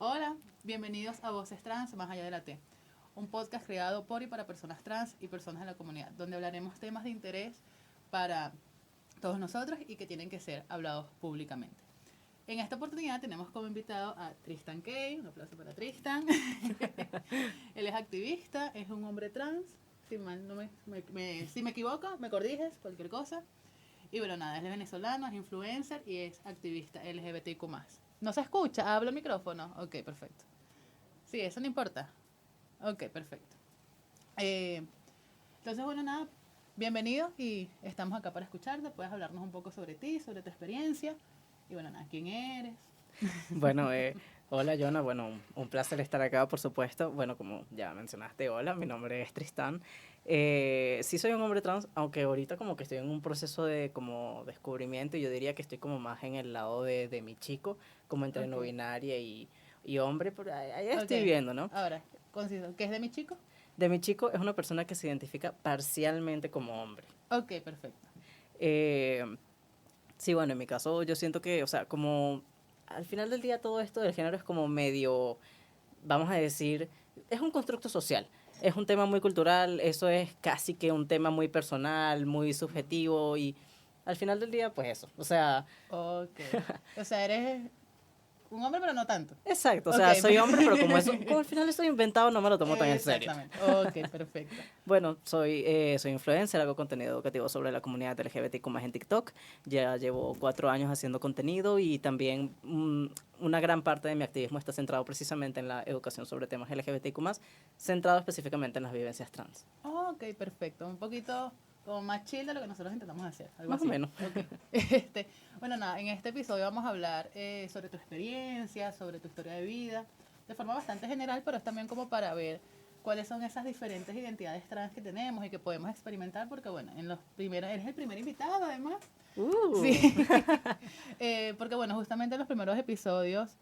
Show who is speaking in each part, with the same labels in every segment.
Speaker 1: Hola, bienvenidos a Voces Trans Más Allá de la T, un podcast creado por y para personas trans y personas de la comunidad, donde hablaremos temas de interés para todos nosotros y que tienen que ser hablados públicamente. En esta oportunidad tenemos como invitado a Tristan Kay, un aplauso para Tristan. Él es activista, es un hombre trans, si, mal no si me equivoco, me corriges, cualquier cosa. Y bueno, nada, él es venezolano, es influencer y es activista LGBTQ+. ¿No se escucha? ¿Hablo el micrófono? Ok, perfecto. Sí, eso no importa. Ok, perfecto. Entonces, bueno, nada, bienvenido y estamos acá para escucharte. Puedes hablarnos un poco sobre ti, sobre tu experiencia. Y bueno, nada, ¿quién eres?
Speaker 2: Bueno, hola Jonah, bueno, un placer estar acá, por supuesto. Bueno, como ya mencionaste, hola, mi nombre es Tristán. Sí soy un hombre trans, aunque ahorita como que estoy en un proceso de como descubrimiento y yo diría que estoy como más en el lado de mi chico, como entre no
Speaker 1: Ok,
Speaker 2: binaria y hombre, pero ahí estoy
Speaker 1: ok.
Speaker 2: viendo, ¿no?
Speaker 1: Ahora, conciso. ¿Qué es de mi chico?
Speaker 2: De mi chico es una persona que se identifica parcialmente como hombre.
Speaker 1: Ok, perfecto.
Speaker 2: Eh, Sí, bueno, en mi caso yo siento que, o sea, como al final del día todo esto del género es como medio, vamos a decir, es un constructo social, es un tema muy cultural, eso es casi que un tema muy personal, muy subjetivo y al final del día, pues eso, o sea,
Speaker 1: Ok. O sea, eres un hombre, pero no tanto.
Speaker 2: exacto, o
Speaker 1: Ok.
Speaker 2: sea, soy hombre, pero como eso, como al final estoy inventado, no me lo tomo tan en serio.
Speaker 1: Exactamente. Ok, perfecto.
Speaker 2: Bueno, soy influencer, hago contenido educativo sobre la comunidad LGBTQ más en TikTok. Ya llevo 4 años haciendo contenido y también una gran parte de mi activismo está centrado precisamente en la educación sobre temas LGBTQ más, centrado específicamente en las vivencias trans.
Speaker 1: Ok, perfecto. Un poquito como más chill de lo que nosotros intentamos hacer. Algo
Speaker 2: Más o
Speaker 1: así.
Speaker 2: menos.
Speaker 1: Ok. Bueno, nada, en este episodio vamos a hablar sobre tu experiencia, sobre tu historia de vida, de forma bastante general, pero es también como para ver cuáles son esas diferentes identidades trans que tenemos y que podemos experimentar, porque bueno, en los primeros, eres el primer invitado además. Sí,
Speaker 2: Uh.
Speaker 1: porque bueno, justamente en los primeros episodios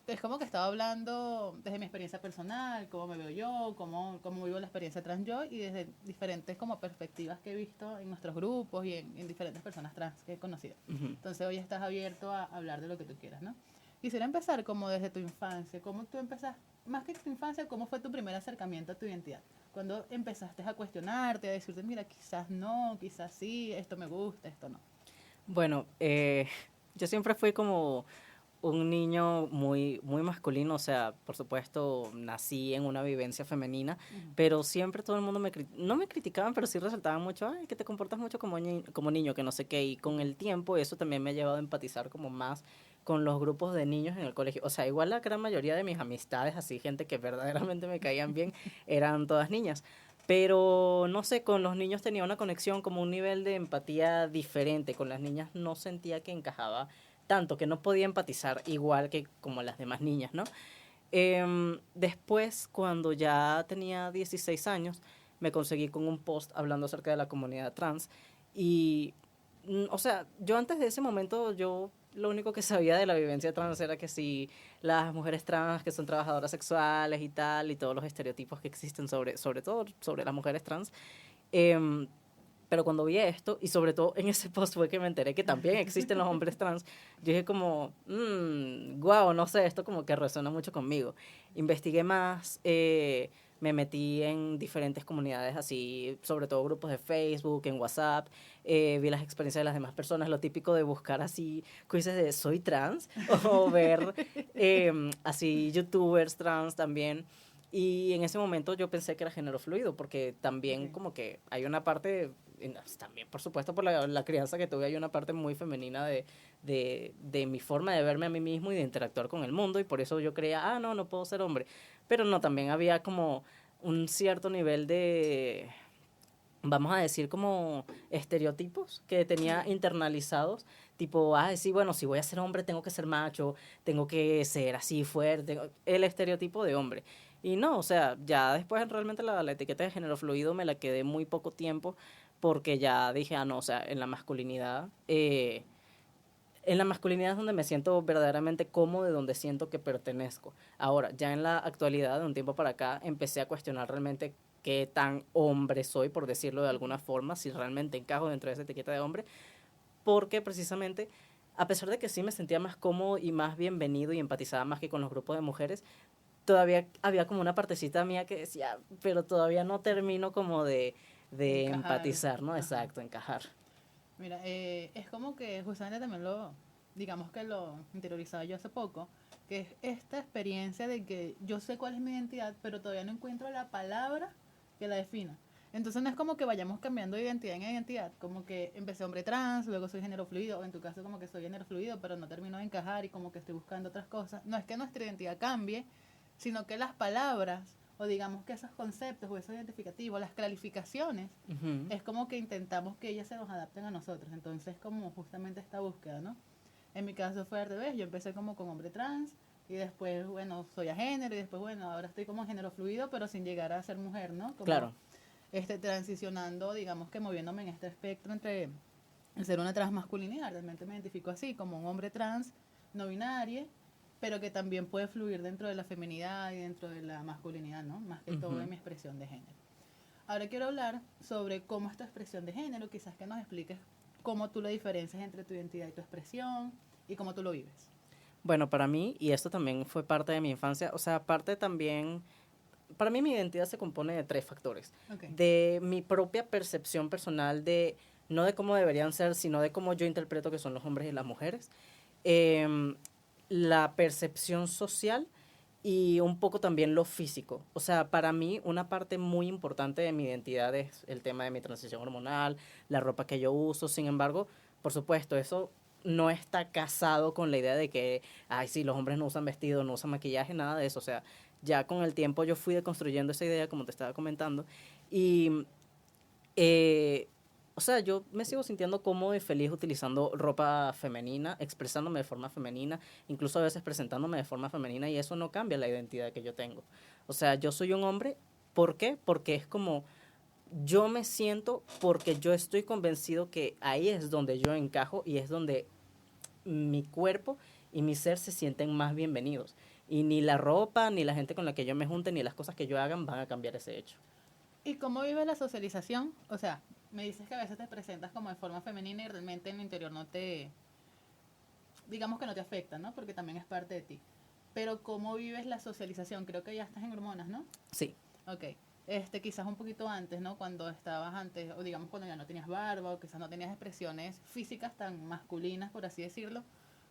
Speaker 1: es como que estaba hablando desde mi experiencia personal, cómo me veo yo, cómo vivo la experiencia trans yo y desde diferentes como perspectivas que he visto en nuestros grupos y en diferentes personas trans que he conocido.
Speaker 2: Ujú.
Speaker 1: Entonces hoy estás abierto a hablar de lo que tú quieras, ¿no? Quisiera empezar como desde tu infancia, cómo tú empezaste, más que tu infancia, cómo fue tu primer acercamiento a tu identidad. Cuando empezaste a cuestionarte, a decirte, mira, quizás no, quizás sí, esto me gusta, esto no.
Speaker 2: Bueno, yo siempre fui como un niño muy masculino, o sea, por supuesto, nací en una vivencia femenina,
Speaker 1: Ujú.
Speaker 2: pero siempre todo el mundo no me criticaban, pero sí resaltaban mucho, ay, que te comportas mucho como niño, que no sé qué, y con
Speaker 1: Okay.
Speaker 2: el tiempo eso también me ha llevado a empatizar como más con los grupos de niños en el colegio. O sea, igual la gran mayoría de mis amistades, así gente que verdaderamente me caían bien, eran todas niñas. Pero no sé, con los niños tenía una conexión, como un nivel de empatía diferente. Con las niñas no sentía que encajaba tanto, que no podía empatizar igual que como las demás niñas, ¿no? Después, cuando ya tenía 16 años, me conseguí con un post hablando acerca de la comunidad trans y, o sea, yo antes de ese momento, yo lo único que sabía de la vivencia trans era que si las mujeres trans que son trabajadoras sexuales y tal, y todos los estereotipos que existen sobre todo sobre las mujeres trans, eh, pero cuando vi esto, y sobre todo en ese post fue que me enteré que también existen los hombres trans, yo dije como, wow, no sé, esto como que resuena mucho conmigo. Investigué más, me metí en diferentes comunidades así, sobre todo grupos de Facebook, en WhatsApp, vi las experiencias de las demás personas, lo típico de buscar así cosas de soy trans, o ver así youtubers trans también. Y en ese momento yo pensé que era género fluido, porque también
Speaker 1: Okay.
Speaker 2: como que hay una parte, también por supuesto por la crianza que tuve, hay una parte muy femenina de mi forma de verme a mí mismo y de interactuar con el mundo, y por eso yo creía, no, no puedo ser hombre. Pero no, también había como un cierto nivel de, vamos a decir, como estereotipos que tenía
Speaker 1: Okay.
Speaker 2: internalizados, tipo, sí, bueno, si voy a ser hombre tengo que ser macho, tengo que ser así fuerte, el estereotipo de hombre. Y no, o sea, ya después realmente la etiqueta de género fluido me la quedé muy poco tiempo porque ya dije, no, o sea, en la masculinidad es donde me siento verdaderamente cómodo y donde siento que pertenezco. Ahora, ya en la actualidad, de un tiempo para acá, empecé a cuestionar realmente qué tan hombre soy, por decirlo de alguna forma, si realmente encajo dentro de esa etiqueta de hombre, porque precisamente a pesar de que sí me sentía más cómodo y más bienvenido y empatizaba más que con los grupos de mujeres, todavía había como una partecita mía que decía, pero todavía no termino como de
Speaker 1: Encajar.
Speaker 2: empatizar, ¿no?
Speaker 1: Ajá.
Speaker 2: Exacto, encajar.
Speaker 1: Mira, es como que justamente también digamos que lo interiorizaba yo hace poco, que es esta experiencia de que yo sé cuál es mi identidad, pero todavía no encuentro la palabra que la defina. Entonces no es como que vayamos cambiando de identidad en identidad, como que empecé hombre trans, luego soy género fluido, o en tu caso como que soy género fluido, pero no termino de encajar y como que estoy buscando otras cosas. No es que nuestra identidad cambie, sino que las palabras, o digamos que esos conceptos o esos identificativos, las clarificaciones,
Speaker 2: Ujú.
Speaker 1: es como que intentamos que ellas se nos adapten a nosotros. Entonces, como justamente esta búsqueda, ¿no? En mi caso fue al revés. Yo empecé como con hombre trans y después, bueno, soy a género y después, bueno, ahora estoy como género fluido, pero sin llegar a ser mujer, ¿no? Como
Speaker 2: Claro.
Speaker 1: transicionando, digamos que moviéndome en este espectro entre el ser una transmasculinidad. Realmente me identifico así, como un hombre trans no binario, pero que también puede fluir dentro de la feminidad y dentro de la masculinidad, ¿no? Más que todo
Speaker 2: Ujú.
Speaker 1: en mi expresión de género. Ahora quiero hablar sobre cómo es tu expresión de género, quizás que nos expliques cómo tú la diferencias entre tu identidad y tu expresión y cómo tú lo vives.
Speaker 2: Bueno, para mí, y esto también fue parte de mi infancia, o sea, parte también, para mí mi identidad se compone de tres factores.
Speaker 1: Ok.
Speaker 2: De mi propia percepción personal de, no de cómo deberían ser, sino de cómo yo interpreto que son los hombres y las mujeres. Em, la percepción social y un poco también lo físico. O sea, para mí una parte muy importante de mi identidad es el tema de mi transición hormonal, la ropa que yo uso. Sin embargo, por supuesto, eso no está casado con la idea de que, ay, sí, los hombres no usan vestido, no usan maquillaje, nada de eso. O sea, ya con el tiempo yo fui deconstruyendo esa idea, como te estaba comentando, y eh, o sea, yo me sigo sintiendo cómodo y feliz utilizando ropa femenina, expresándome de forma femenina, incluso a veces presentándome de forma femenina y eso no cambia la identidad que yo tengo. O sea, yo soy un hombre, ¿por qué? Porque es como yo me siento porque yo estoy convencido que ahí es donde yo encajo y es donde mi cuerpo y mi ser se sienten más bienvenidos. Y ni la ropa, ni la gente con la que yo me junte, ni las cosas que yo hagan van a cambiar ese hecho.
Speaker 1: ¿Y cómo vives la socialización? O sea, me dices que a veces te presentas como de forma femenina y realmente en el interior no te, digamos que no te afecta, ¿no? Porque también es parte de ti. Pero ¿cómo vives la socialización? Creo que ya estás en hormonas, ¿no?
Speaker 2: Sí.
Speaker 1: Ok. Quizás un poquito antes, ¿no? Cuando estabas antes, o digamos cuando ya no tenías barba, o quizás no tenías expresiones físicas tan masculinas, por así decirlo.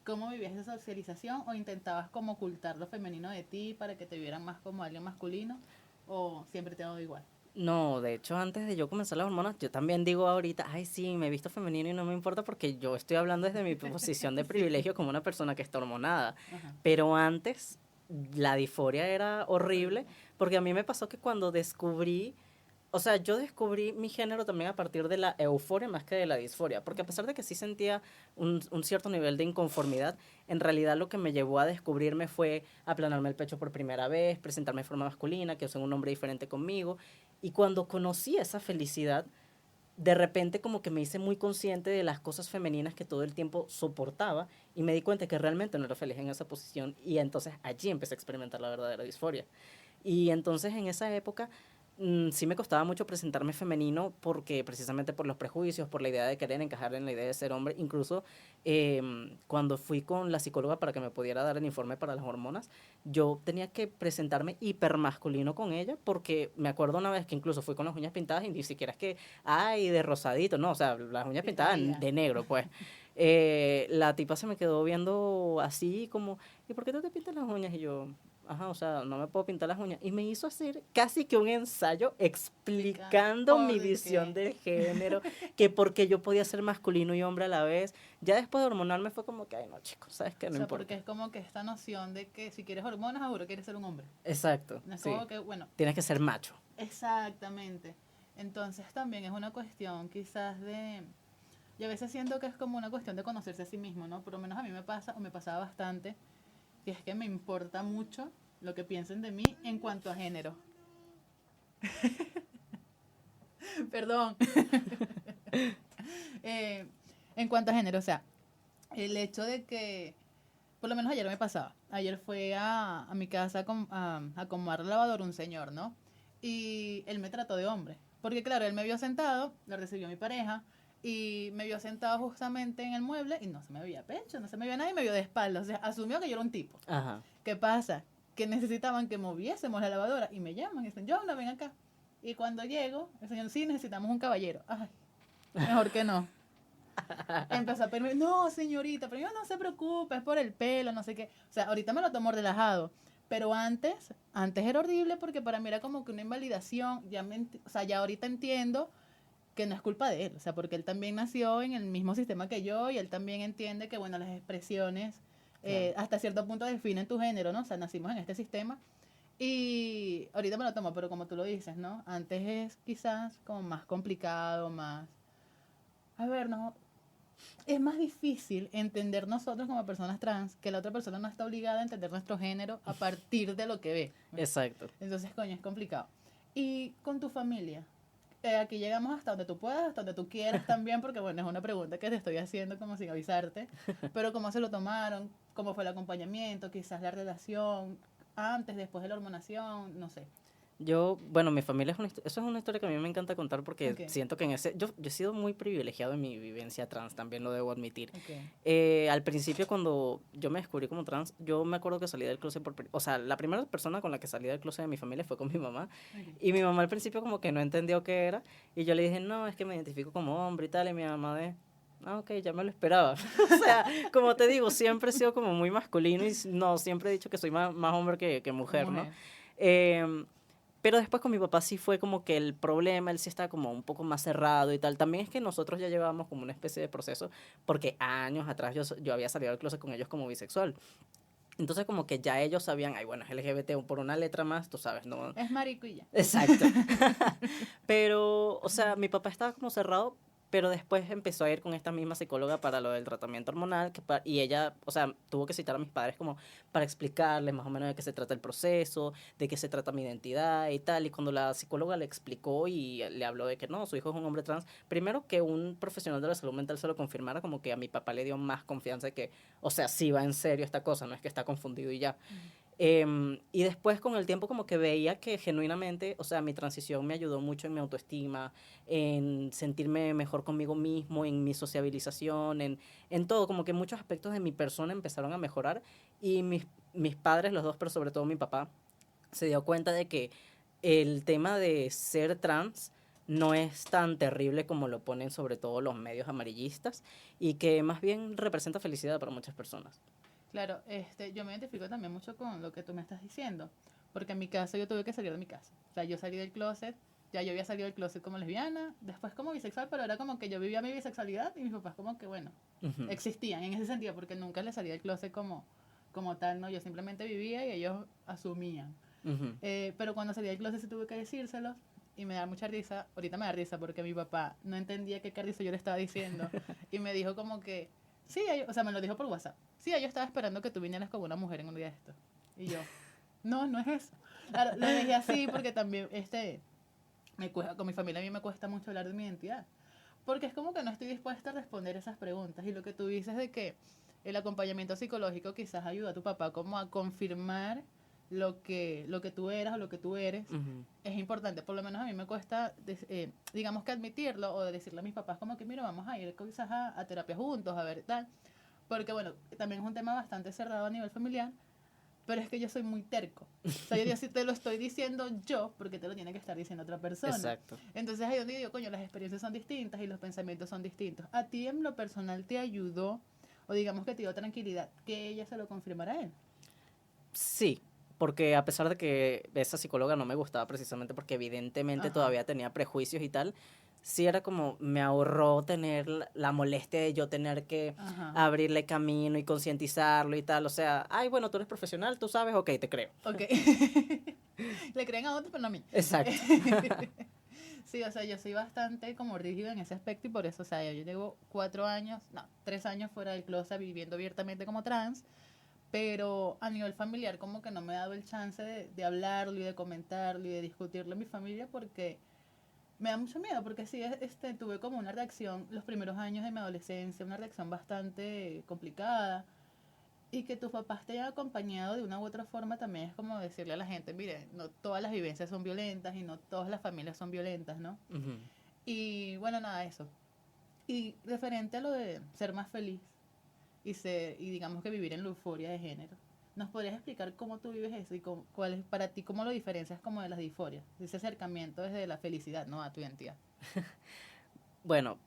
Speaker 1: ¿Cómo vivías esa socialización? ¿O intentabas como ocultar lo femenino de ti para que te vieran más como alguien masculino? ¿O siempre te ha dado igual?
Speaker 2: No, de hecho, antes de yo comenzar las hormonas, yo también digo ahorita, ay, sí, me he visto femenino y no me importa porque yo estoy hablando desde mi posición de
Speaker 1: Sí.
Speaker 2: privilegio como una persona que está hormonada.
Speaker 1: Ajá.
Speaker 2: Pero antes la disforia era horrible
Speaker 1: Horrible.
Speaker 2: porque a mí me pasó que cuando descubrí, o sea, yo descubrí mi género también a partir de la euforia más que de la disforia, porque a
Speaker 1: Ok.
Speaker 2: pesar de que sí sentía un cierto nivel de inconformidad, en realidad lo que me llevó a descubrirme fue aplanarme el pecho por primera vez, presentarme de forma masculina, que soy un hombre diferente conmigo, y cuando conocí esa felicidad, de repente como que me hice muy consciente de las cosas femeninas que todo el tiempo soportaba y me di cuenta que realmente no era feliz en esa posición y entonces allí empecé a experimentar la verdadera disforia. Y entonces en esa época sí me costaba mucho presentarme femenino porque precisamente por los prejuicios, por la idea de querer encajar en la idea de ser hombre. Incluso cuando fui con la psicóloga para que me pudiera dar el informe para las hormonas, yo tenía que presentarme hipermasculino con ella porque me acuerdo una vez que incluso fui con las uñas pintadas y ni siquiera es que, ay, de rosadito, no, o sea, las uñas
Speaker 1: Sí,
Speaker 2: pintadas
Speaker 1: sabía.
Speaker 2: de negro, pues. La tipa se me quedó viendo así como, ¿y por qué tú te pintas las uñas? Y yo, ajá, o sea, no me puedo pintar las uñas. Y me hizo hacer casi que un ensayo
Speaker 1: Explicando
Speaker 2: explicando
Speaker 1: por
Speaker 2: mi visión
Speaker 1: qué.
Speaker 2: del género, que porque yo podía ser masculino y hombre a la vez. Ya después de hormonarme fue como que, ay, no, chicos, ¿sabes qué?
Speaker 1: O
Speaker 2: No
Speaker 1: sea, porque
Speaker 2: importa.
Speaker 1: es como que esta noción de que si quieres hormonas, seguro quieres ser un hombre.
Speaker 2: Exacto,
Speaker 1: No es
Speaker 2: sí.
Speaker 1: como que, bueno,
Speaker 2: Tienes que ser macho.
Speaker 1: exactamente. Entonces también es una cuestión quizás de... Y a veces siento que es como una cuestión de conocerse a sí mismo, ¿no? Por lo menos a mí me pasa, o me pasaba bastante, que es que me importa mucho lo que piensen de mí en cuanto a género. Perdón. Eh, en cuanto a género, o sea, el hecho de que, por lo menos ayer me pasaba, ayer fue a mi casa a acomodar la lavadora un señor, ¿no? Y él me trató de hombre, porque claro, él me vio sentado, lo recibió mi pareja, y me vio sentado justamente en el mueble y no se me veía pecho, no se me veía nada y me vio de espaldas. O sea, asumió que yo era un tipo.
Speaker 2: Ajá.
Speaker 1: ¿Qué pasa? Que necesitaban que moviésemos la lavadora y me llaman y dicen, Joana, ven acá. Y cuando llego, el señor, sí, necesitamos un caballero. Ay, mejor que no. Empezó a pedirme, no, señorita, pero yo no se preocupe, es por el pelo, no sé qué. O sea, ahorita me lo tomo relajado. Pero antes era horrible porque para mí era como que una invalidación. O sea, ya ahorita entiendo que no es culpa de él. O sea, porque él también nació en el mismo sistema que yo y él también entiende que, bueno, las expresiones
Speaker 2: Claro.
Speaker 1: hasta cierto punto definen tu género, ¿no? O sea, nacimos en este sistema. Y ahorita me lo tomo, pero como tú lo dices, ¿no? Antes es quizás como más complicado, más... A ver, no, es más difícil entender nosotros como personas trans que la otra persona no está obligada a entender nuestro género a partir de lo que ve.
Speaker 2: Exacto.
Speaker 1: Entonces, coño, es complicado. Y con tu familia, aquí llegamos hasta donde tú puedas, hasta donde tú quieras también, porque bueno, es una pregunta que te estoy haciendo como sin avisarte, pero cómo se lo tomaron, cómo fue el acompañamiento, quizás la relación, antes, después de la hormonación, no sé.
Speaker 2: Bueno, mi familia eso es una historia que a mí me encanta contar porque
Speaker 1: Ok,
Speaker 2: siento que yo he sido muy privilegiado en mi vivencia trans, también lo debo admitir.
Speaker 1: ok.
Speaker 2: Al principio cuando yo me descubrí como trans, yo me acuerdo que salí del closet o sea, la primera persona con la que salí del closet de mi familia fue con mi mamá.
Speaker 1: Okay.
Speaker 2: Y mi mamá al principio como que no entendió qué era. Y yo le dije, no, es que me identifico como hombre y tal. Y mi mamá ok, ya me lo esperaba. O sea, como te digo, siempre he sido como muy masculino y no, siempre he dicho que soy más hombre que mujer, ¿no?
Speaker 1: Mujer.
Speaker 2: Eh, pero después con mi papá sí fue como que el problema, él sí está como un poco más cerrado y tal. También es que nosotros ya llevábamos como una especie de proceso, porque años atrás yo había salido del closet con ellos como bisexual. Entonces como que ya ellos sabían, ay, bueno, es LGBT por una letra más, tú sabes, ¿no?
Speaker 1: Es marico y ya.
Speaker 2: Exacto. Pero, o sea, mi papá estaba como cerrado, pero después empezó a ir con esta misma psicóloga para lo del tratamiento hormonal, y ella, o sea, tuvo que citar a mis padres como para explicarles más o menos de qué se trata el proceso, de qué se trata mi identidad y tal, y cuando la psicóloga le explicó y le habló de que no, su hijo es un hombre trans, primero que un profesional de la salud mental se lo confirmara, como que a mi papá le dio más confianza de que, o sea, sí va en serio esta cosa, no es que está confundido y ya. Y después con el tiempo como que veía que genuinamente, o sea, mi transición me ayudó mucho en mi autoestima, en sentirme mejor conmigo mismo, en mi sociabilización, en todo, como que muchos aspectos de mi persona empezaron a mejorar y mis padres, los dos, pero sobre todo mi papá, se dio cuenta de que el tema de ser trans no es tan terrible como lo ponen sobre todo los medios amarillistas y que más bien representa felicidad para muchas personas.
Speaker 1: Claro, yo me identifico también mucho con lo que tú me estás diciendo, porque en mi caso yo tuve que salir de mi casa. O sea, yo salí del closet, ya yo había salido del closet como lesbiana, después como bisexual, pero era como que yo vivía mi bisexualidad y mis papás como que, bueno,
Speaker 2: Uh-huh.
Speaker 1: existían en ese sentido, porque nunca les salí del closet como tal, ¿no? Yo simplemente vivía y ellos asumían.
Speaker 2: Uh-huh.
Speaker 1: Pero cuando salí del closet sí tuve que decírselos y me da mucha risa, ahorita me da risa porque mi papá no entendía qué carrizo yo le estaba diciendo y me dijo como que, sí, o sea, me lo dijo por WhatsApp. Sí, yo estaba esperando que tú vinieras como una mujer en un día de esto. Y yo, no es eso. Claro, lo dejé así porque también, con mi familia a mí me cuesta mucho hablar de mi identidad. Porque es como que no estoy dispuesta a responder esas preguntas. Y lo que tú dices de que el acompañamiento psicológico quizás ayuda a tu papá como a confirmar lo que tú eras o lo que tú eres,
Speaker 2: Uh-huh.
Speaker 1: es importante. Por lo menos a mí me cuesta, digamos que admitirlo o decirle a mis papás como que, mira, vamos a ir quizás a terapia juntos, a ver tal. Porque bueno, también es un tema bastante cerrado a nivel familiar, pero es que yo soy muy terco. O sea, yo sí te lo estoy diciendo yo, porque te lo tiene que estar diciendo otra persona.
Speaker 2: Exacto.
Speaker 1: Entonces ahí donde digo, coño, las experiencias son distintas y los pensamientos son distintos. ¿A ti en lo personal te ayudó, o digamos que te dio tranquilidad, que ella se lo confirmara a él?
Speaker 2: Sí, porque a pesar de que esa psicóloga no me gustaba precisamente porque evidentemente
Speaker 1: Ajá.
Speaker 2: todavía tenía prejuicios y tal, sí era como me ahorró tener la molestia de yo tener que
Speaker 1: Ajá.
Speaker 2: abrirle camino y concientizarlo y tal. O sea, ay, bueno, tú eres profesional, tú sabes, ok, te creo.
Speaker 1: Ok. Le creen a otro, pero no a mí.
Speaker 2: Exacto.
Speaker 1: Sí, o sea, yo soy bastante como rígida en ese aspecto y por eso, o sea, yo llevo 3 años fuera del closet viviendo abiertamente como trans, pero a nivel familiar como que no me he dado el chance de hablarlo y de comentarlo y de discutirlo en mi familia porque me da mucho miedo, porque sí, tuve como una reacción los primeros años de mi adolescencia, una reacción bastante complicada. Y que tus papás te hayan acompañado de una u otra forma también es como decirle a la gente, mire, no todas las vivencias son violentas y no todas las familias son violentas, ¿no?
Speaker 2: Ujú.
Speaker 1: Y bueno, nada, eso. Y referente a lo de ser más feliz y digamos que vivir en la euforia de género, ¿nos podrías explicar cómo tú vives eso y cuál es para ti, cómo lo diferencias como de las disforias? Ese acercamiento desde la felicidad, ¿no? A tu identidad.
Speaker 2: Bueno,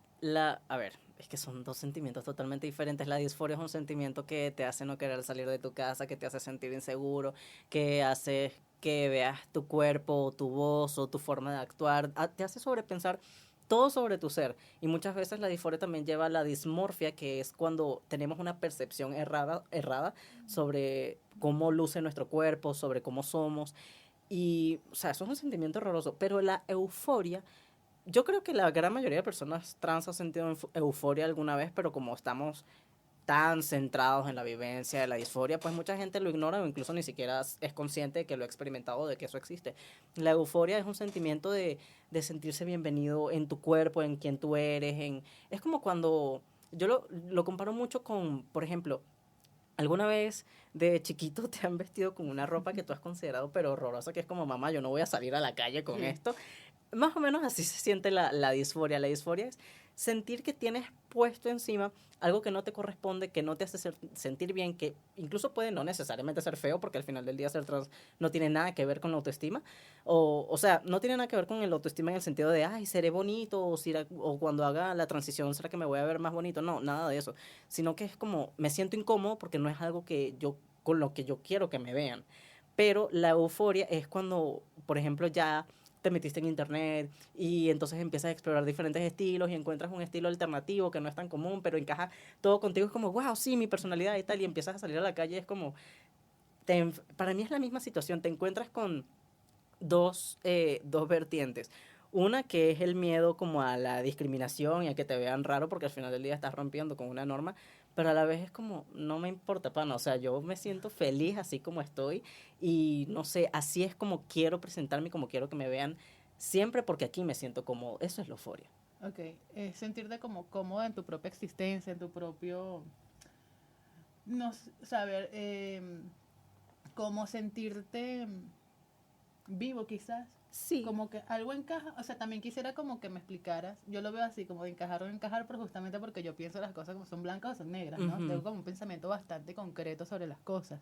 Speaker 2: a ver, es que son dos sentimientos totalmente diferentes. La disforia es un sentimiento que te hace no querer salir de tu casa, que te hace sentir inseguro, que hace que veas tu cuerpo, tu voz o tu forma de actuar, te hace sobrepensar todo sobre tu ser. Y muchas veces la disforia también lleva a la dismorfia, que es cuando tenemos una percepción errada sobre cómo luce nuestro cuerpo, sobre cómo somos. Y, o sea, eso es un sentimiento horroroso. Pero la euforia, yo creo que la gran mayoría de personas trans ha sentido euforia alguna vez, pero como estamos tan centrados en la vivencia de la disforia, pues mucha gente lo ignora o incluso ni siquiera es consciente de que lo ha experimentado, de que eso existe. La euforia es un sentimiento de sentirse bienvenido en tu cuerpo, en quien tú eres. Es como cuando, yo lo comparo mucho con, por ejemplo, ¿alguna vez de chiquito te han vestido con una ropa que tú has considerado pero horrorosa, que es como, mamá, yo no voy a salir a la calle con esto? Más o menos así se siente la disforia. La disforia es sentir que tienes puesto encima algo que no te corresponde, que no te hace sentir bien, que incluso puede no necesariamente ser feo, porque al final del día ser trans no tiene nada que ver con la autoestima. O sea, no tiene nada que ver con el autoestima en el sentido de, ay, seré bonito, o cuando haga la transición, ¿será que me voy a ver más bonito? No, nada de eso. Sino que es como, me siento incómodo porque no es algo con lo que yo quiero que me vean. Pero la euforia es cuando, por ejemplo, ya te metiste en internet y entonces empiezas a explorar diferentes estilos y encuentras un estilo alternativo que no es tan común, pero encaja todo contigo. Es como, wow, sí, mi personalidad y tal, y empiezas a salir a la calle. Es como, para mí es la misma situación. Te encuentras con dos vertientes. Una que es el miedo como a la discriminación y a que te vean raro porque al final del día estás rompiendo con una norma, pero a la vez es como, no me importa, pana, o sea, yo me siento feliz así como estoy y no sé, así es como quiero presentarme, como quiero que me vean siempre porque aquí me siento cómodo. Eso es la euforia.
Speaker 1: Ok, sentirte como cómodo en tu propia existencia, en tu propio, no saber cómo sentirte vivo quizás.
Speaker 2: Sí.
Speaker 1: Como que algo encaja, o sea, también quisiera como que me explicaras, yo lo veo así, como de encajar o no encajar, pero justamente porque yo pienso las cosas como son blancas o son negras, ¿no? Tengo como un pensamiento bastante concreto sobre las cosas.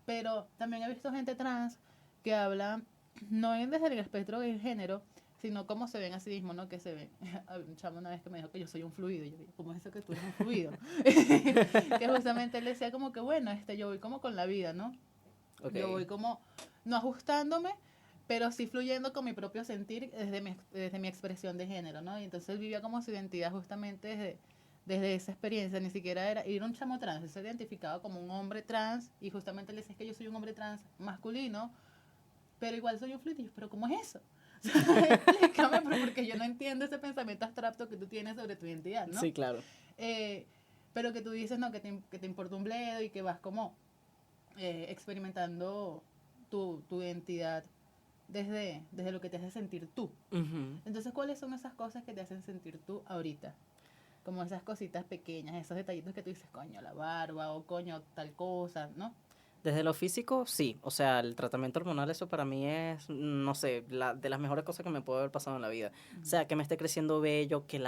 Speaker 1: Pero también he visto gente trans que habla, no desde el espectro del género, sino cómo se ven a sí mismos, ¿no? Que se ven. Había un chamo una vez que me dijo que yo soy un fluido. Y yo digo, ¿cómo es eso que tú eres un fluido? Que justamente él decía como que, bueno, yo voy como con la vida, ¿no? Okay. Yo voy como, no ajustándome, pero sí fluyendo con mi propio sentir desde mi expresión de género, ¿no? Y entonces él vivía como su identidad justamente desde esa experiencia. Ni siquiera era un chamo trans, él se identificaba como un hombre trans y justamente le decía que yo soy un hombre trans masculino, pero igual soy un fluido. Pero ¿cómo es eso? Explícame, porque yo no entiendo ese pensamiento abstracto que tú tienes sobre tu identidad, ¿no?
Speaker 2: Sí, claro.
Speaker 1: Pero que tú dices, no, que te importa un bledo y que vas como experimentando tu identidad desde lo que te hace sentir tú. Entonces, ¿cuáles son esas cosas que te hacen sentir tú ahorita? Como esas cositas pequeñas, esos detallitos que tú dices, coño, la barba o coño, tal cosa, ¿no?
Speaker 2: Desde lo físico, sí. O sea, el tratamiento hormonal, eso para mí es, no sé, de las mejores cosas que me puede haber pasado en la vida. O sea, que me esté creciendo bello, que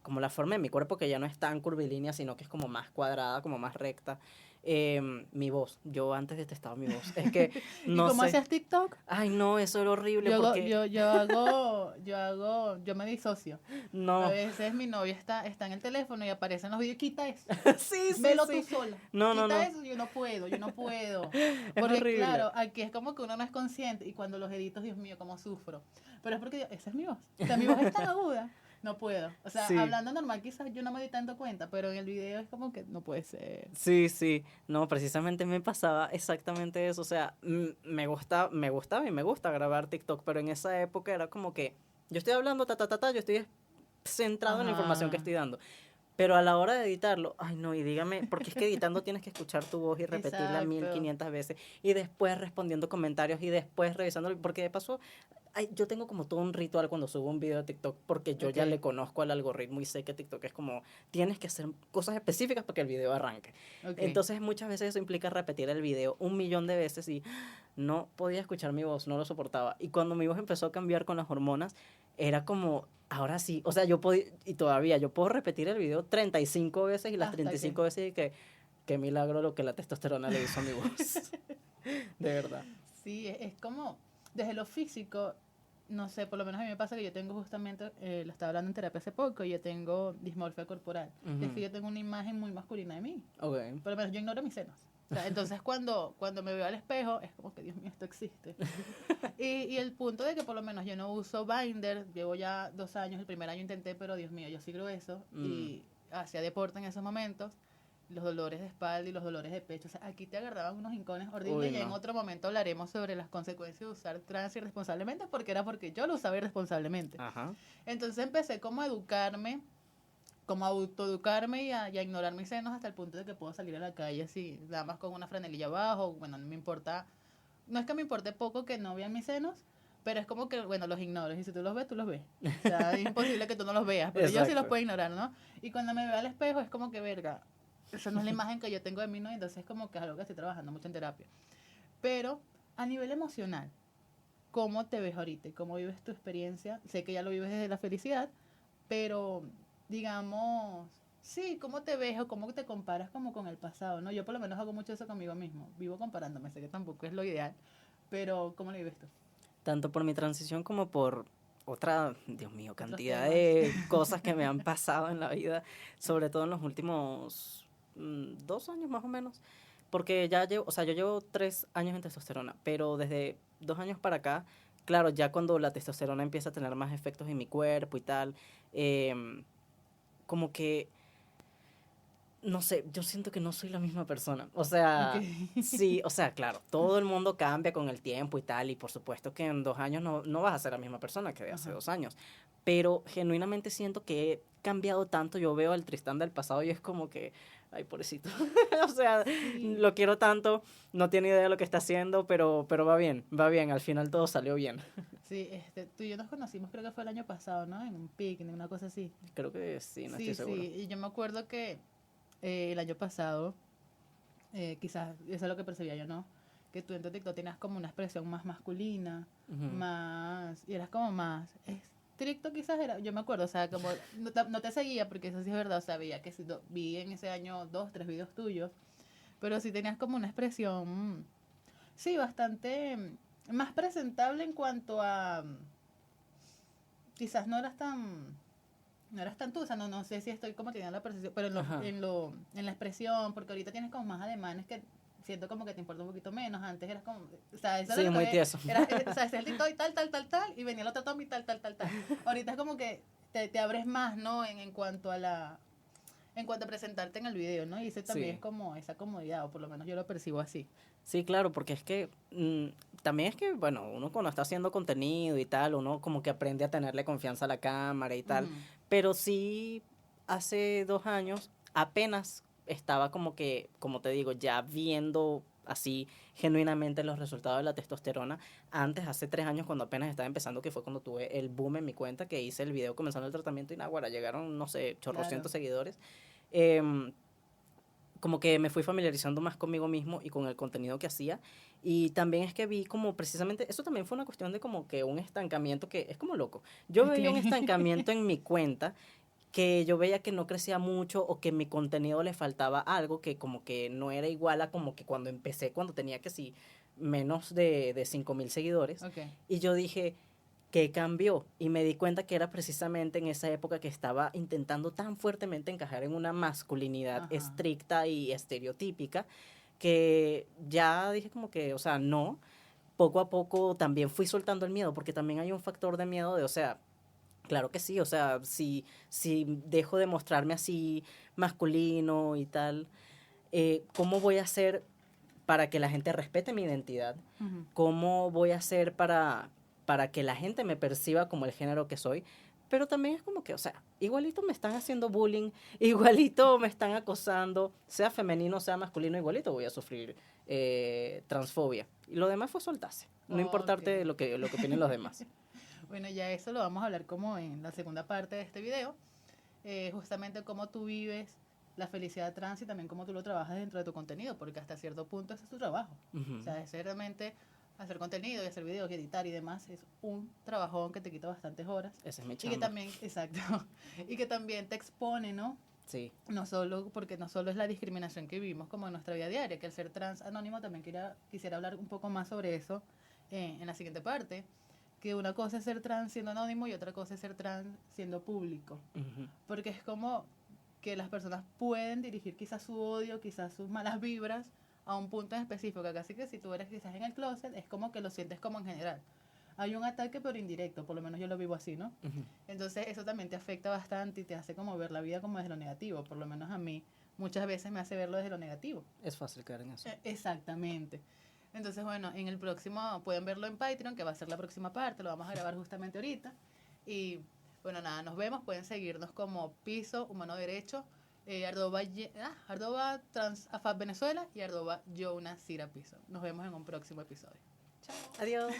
Speaker 2: como la forma de mi cuerpo, que ya no es tan curvilínea, sino que es como más cuadrada, como más recta. Mi voz, yo antes detestaba mi voz. Es que, no
Speaker 1: ¿Y cómo
Speaker 2: sé.
Speaker 1: hacías TikTok?
Speaker 2: Ay, no, eso era horrible.
Speaker 1: Yo me disocio.
Speaker 2: No.
Speaker 1: A veces mi novia está en el teléfono y aparecen los videos, quita eso.
Speaker 2: Sí,
Speaker 1: Velo
Speaker 2: sí.
Speaker 1: tú sola.
Speaker 2: No,
Speaker 1: quita eso, yo no puedo.
Speaker 2: Es
Speaker 1: porque
Speaker 2: horrible.
Speaker 1: Claro, aquí es como que uno no es consciente y cuando los edito, Dios mío, cómo sufro. Pero es porque esa es mi voz. O sea, mi voz es tan aguda. No puedo. O sea, sí. Hablando normal quizás yo no me doy tanto cuenta, pero en el video es como que no puede ser.
Speaker 2: Sí. No, precisamente me pasaba exactamente eso. O sea, me gustaba y me gusta grabar TikTok, pero en esa época era como que yo estoy hablando, yo estoy centrado en la información que estoy dando. Pero a la hora de editarlo, ay no, y dígame, porque es que editando tienes que escuchar tu voz y repetirla 1500 veces, y después respondiendo comentarios, y después revisando, porque de paso, yo tengo como todo un ritual cuando subo un video de TikTok, porque yo ya le conozco al algoritmo y sé que TikTok es como, tienes que hacer cosas específicas para que el video arranque. Entonces muchas veces eso implica repetir el video 1 millón de veces y no podía escuchar mi voz, no lo soportaba. Y cuando mi voz empezó a cambiar con las hormonas, era como, ahora sí, o sea, yo podía, y todavía, yo puedo repetir el video 35 veces y las
Speaker 1: Hasta
Speaker 2: 35 veces y que, qué milagro lo que la testosterona le hizo a mi voz. De verdad.
Speaker 1: Sí, es como, desde lo físico, no sé, por lo menos a mí me pasa que yo tengo justamente, lo estaba hablando en terapia hace poco, yo tengo dismorfia corporal. Es que yo tengo una imagen muy masculina de mí.
Speaker 2: Ok.
Speaker 1: Por lo menos yo ignoro mis senos. O sea, entonces cuando me veo al espejo es como que Dios mío, esto existe. Y el punto de que por lo menos yo no uso binder, llevo ya 2 años, el primer año intenté, pero Dios mío, yo soy grueso y hacía deporte en esos momentos, los dolores de espalda y los dolores de pecho. O sea, aquí te agarraban unos hincones horribles.
Speaker 2: Uy,
Speaker 1: y en
Speaker 2: no.
Speaker 1: otro momento hablaremos sobre las consecuencias de usar trans irresponsablemente, porque yo lo usaba irresponsablemente.
Speaker 2: Ajá.
Speaker 1: Entonces empecé como a educarme, como a autoeducarme y a ignorar mis senos hasta el punto de que puedo salir a la calle así, nada más con una franelilla abajo. Bueno, no me importa, no es que me importe poco que no vean mis senos, pero es como que, bueno, los ignoro. Y si tú los ves, tú los ves. O sea, es imposible que tú no los veas, pero yo sí los
Speaker 2: Exacto.
Speaker 1: puedo ignorar, ¿no? Y cuando me veo al espejo es como que, verga, esa no es la imagen que yo tengo de mí, ¿no? Entonces es como que es algo que estoy trabajando mucho en terapia. Pero a nivel emocional, ¿cómo te ves ahorita? ¿Cómo vives tu experiencia? Sé que ya lo vives desde la felicidad, pero digamos, sí, ¿cómo te ves o cómo te comparas como con el pasado, ¿no? Yo por lo menos hago mucho eso conmigo mismo. Vivo comparándome, sé que tampoco es lo ideal, pero ¿cómo lo vives tú?
Speaker 2: Tanto por mi transición como por otra, Dios mío,
Speaker 1: Otros
Speaker 2: cantidad
Speaker 1: temas.
Speaker 2: de cosas que me han pasado en la vida, sobre todo en los últimos 2 años más o menos, porque ya llevo, o sea, yo llevo 3 años en testosterona, pero desde 2 años para acá, claro, ya cuando la testosterona empieza a tener más efectos en mi cuerpo y tal, como que no sé, yo siento que no soy la misma persona. O
Speaker 1: Ok.
Speaker 2: sea, sí, o sea, claro, todo el mundo cambia con el tiempo y tal, y por supuesto que en 2 años no vas a ser la misma persona que de hace
Speaker 1: Ajá.
Speaker 2: 2 años. Pero genuinamente siento que he cambiado tanto. Yo veo al Tristán del pasado y es como que, ay, pobrecito. O sea,
Speaker 1: Sí,
Speaker 2: lo quiero tanto, no tiene idea de lo que está haciendo, pero va bien, al final todo salió bien.
Speaker 1: sí, tú y yo nos conocimos, creo que fue el año pasado, ¿no? En un picnic, una cosa así.
Speaker 2: Creo que sí, no estoy
Speaker 1: Sí,
Speaker 2: seguro.
Speaker 1: sí, y yo me acuerdo que el año pasado, quizás eso es lo que percibía yo, ¿no? Que tú en tu TikTok tenías como una expresión más masculina,
Speaker 2: Ujú.
Speaker 1: más, y eras como más estricto quizás era, yo me acuerdo, o sea, como no te seguía porque eso sí es verdad, o sea, veía que vi en ese año 2, 3 videos tuyos, pero sí tenías como una expresión, sí, bastante más presentable en cuanto a, quizás no eras tan tú, o sea, no sé si estoy como teniendo la percepción, pero
Speaker 2: Ajá.
Speaker 1: en la expresión, porque ahorita tienes como más ademanes que siento como que te importa un poquito menos. Antes eras como, o sea, eso era
Speaker 2: Sí,
Speaker 1: lo que
Speaker 2: muy
Speaker 1: había,
Speaker 2: tieso.
Speaker 1: o sea, hacía el TikTok y tal, y venía el otro toma y tal. Ahorita es como que te abres más, ¿no? En cuanto a presentarte en el video, ¿no? Y ese también es
Speaker 2: Sí.
Speaker 1: como esa comodidad, o por lo menos yo lo percibo así.
Speaker 2: Sí, claro, porque es que también es que, bueno, uno cuando está haciendo contenido y tal, uno como que aprende a tenerle confianza a la cámara y tal,
Speaker 1: Ujú.
Speaker 2: pero sí, hace 2 años apenas estaba como que, como te digo, ya viendo así genuinamente los resultados de la testosterona. Antes, hace 3 años, cuando apenas estaba empezando, que fue cuando tuve el boom en mi cuenta, que hice el video comenzando el tratamiento y naguará, llegaron, no sé,
Speaker 1: Claro.
Speaker 2: chorrocientos seguidores. em, Como que me fui familiarizando más conmigo mismo y con el contenido que hacía. Y también es que vi como precisamente, eso también fue una cuestión de como que un estancamiento que es como loco. Yo
Speaker 1: Ok.
Speaker 2: veía un estancamiento en mi cuenta, que yo veía que no crecía mucho o que mi contenido le faltaba algo, que como que no era igual a como que cuando empecé, cuando tenía que sí menos de 5.000 seguidores.
Speaker 1: Ok.
Speaker 2: Y yo dije, ¿qué cambió? Y me di cuenta que era precisamente en esa época que estaba intentando tan fuertemente encajar en una masculinidad
Speaker 1: Ajá.
Speaker 2: estricta y estereotípica, que ya dije como que, o sea, no. Poco a poco también fui soltando el miedo, porque también hay un factor de miedo de, o sea, claro que sí, o sea, si dejo de mostrarme así masculino y tal, ¿cómo voy a hacer para que la gente respete mi identidad?
Speaker 1: Ujú.
Speaker 2: ¿Cómo voy a hacer para que la gente me perciba como el género que soy? Pero también es como que, o sea, igualito me están haciendo bullying, igualito me están acosando, sea femenino, sea masculino, igualito voy a sufrir transfobia. Y lo demás fue soltarse, no
Speaker 1: Ok.
Speaker 2: importarte lo que opinen los demás.
Speaker 1: Bueno, ya eso lo vamos a hablar como en la segunda parte de este video, justamente cómo tú vives la felicidad trans y también cómo tú lo trabajas dentro de tu contenido, porque hasta cierto punto ese es tu trabajo. O
Speaker 2: Ujú.
Speaker 1: sea, es realmente hacer contenido y hacer videos y editar y demás es un trabajón que te quita bastantes horas.
Speaker 2: Ese es mi
Speaker 1: Y
Speaker 2: chamba.
Speaker 1: que también, exacto, y que también te expone, ¿no?
Speaker 2: Sí.
Speaker 1: No solo, porque no solo es la discriminación que vivimos como en nuestra vida diaria, que el ser trans anónimo también quisiera hablar un poco más sobre eso en la siguiente parte, que una cosa es ser trans siendo anónimo y otra cosa es ser trans siendo público,
Speaker 2: Ujú.
Speaker 1: porque es como que las personas pueden dirigir quizás su odio, quizás sus malas vibras a un punto en específico, así que si tú eres quizás en el closet, es como que lo sientes como en general. Hay un ataque pero indirecto, por lo menos yo lo vivo así, ¿no?
Speaker 2: Ujú.
Speaker 1: Entonces eso también te afecta bastante y te hace como ver la vida como desde lo negativo, por lo menos a mí muchas veces me hace verlo desde lo negativo.
Speaker 2: Es fácil caer en eso.
Speaker 1: Exactamente. Entonces, bueno, en el próximo pueden verlo en Patreon, que va a ser la próxima parte, lo vamos a grabar justamente ahorita. Y bueno, nada, nos vemos, pueden seguirnos como Piso Humano Derecho, arroba transafab Venezuela y arroba Jonas Cira Piso. Nos vemos en un próximo episodio. Chao.
Speaker 2: Adiós.